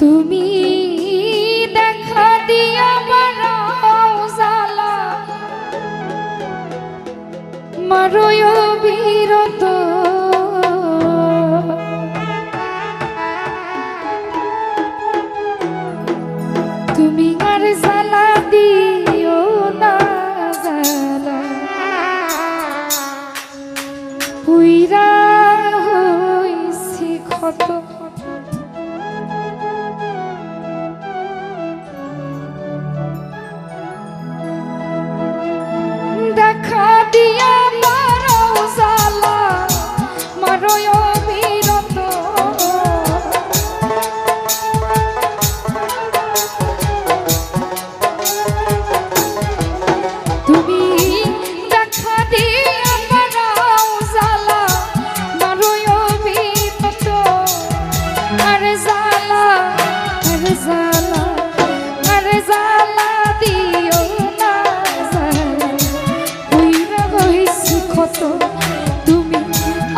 তুমি দেখা দিয়া বারাও জালা মারয় বিরত তুমি আর জালা দিও না জালা পুইরা হইছি ক্ষত দেখা দিয়া মারাও জালা মারয় বিরত তুমি দেখা দিয়া মারাও জালা মারয় বিরত আরে জালা আরে জালা আরে জালা দিও না জালা পুইরা হইছি ক্ষত তুমি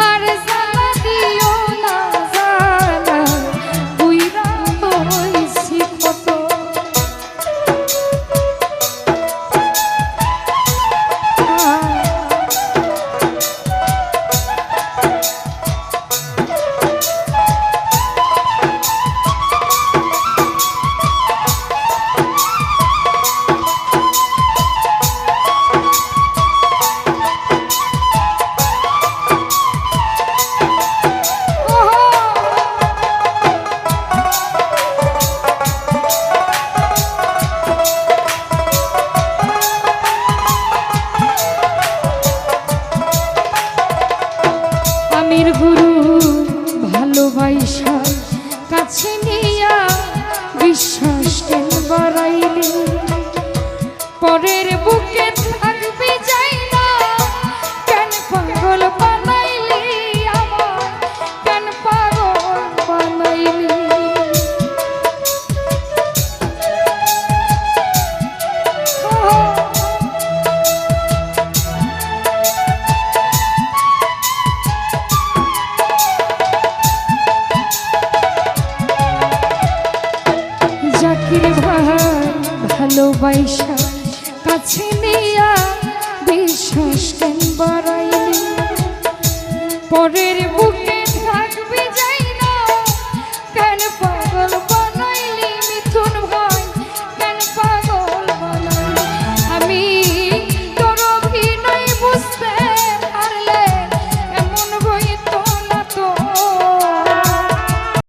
আরে জালা দিও না জালা পুইরা হইছি ক্ষত আমির গুরু ভালোবাসা কাছে নিয়া বিশ্বাস কেন বাড়াইলি পরের বুকে থাকবি যাই না কেন পাগল বানাইলি আমার কেন পাগল বানাইলি জাকির ভাই ভালোবাসা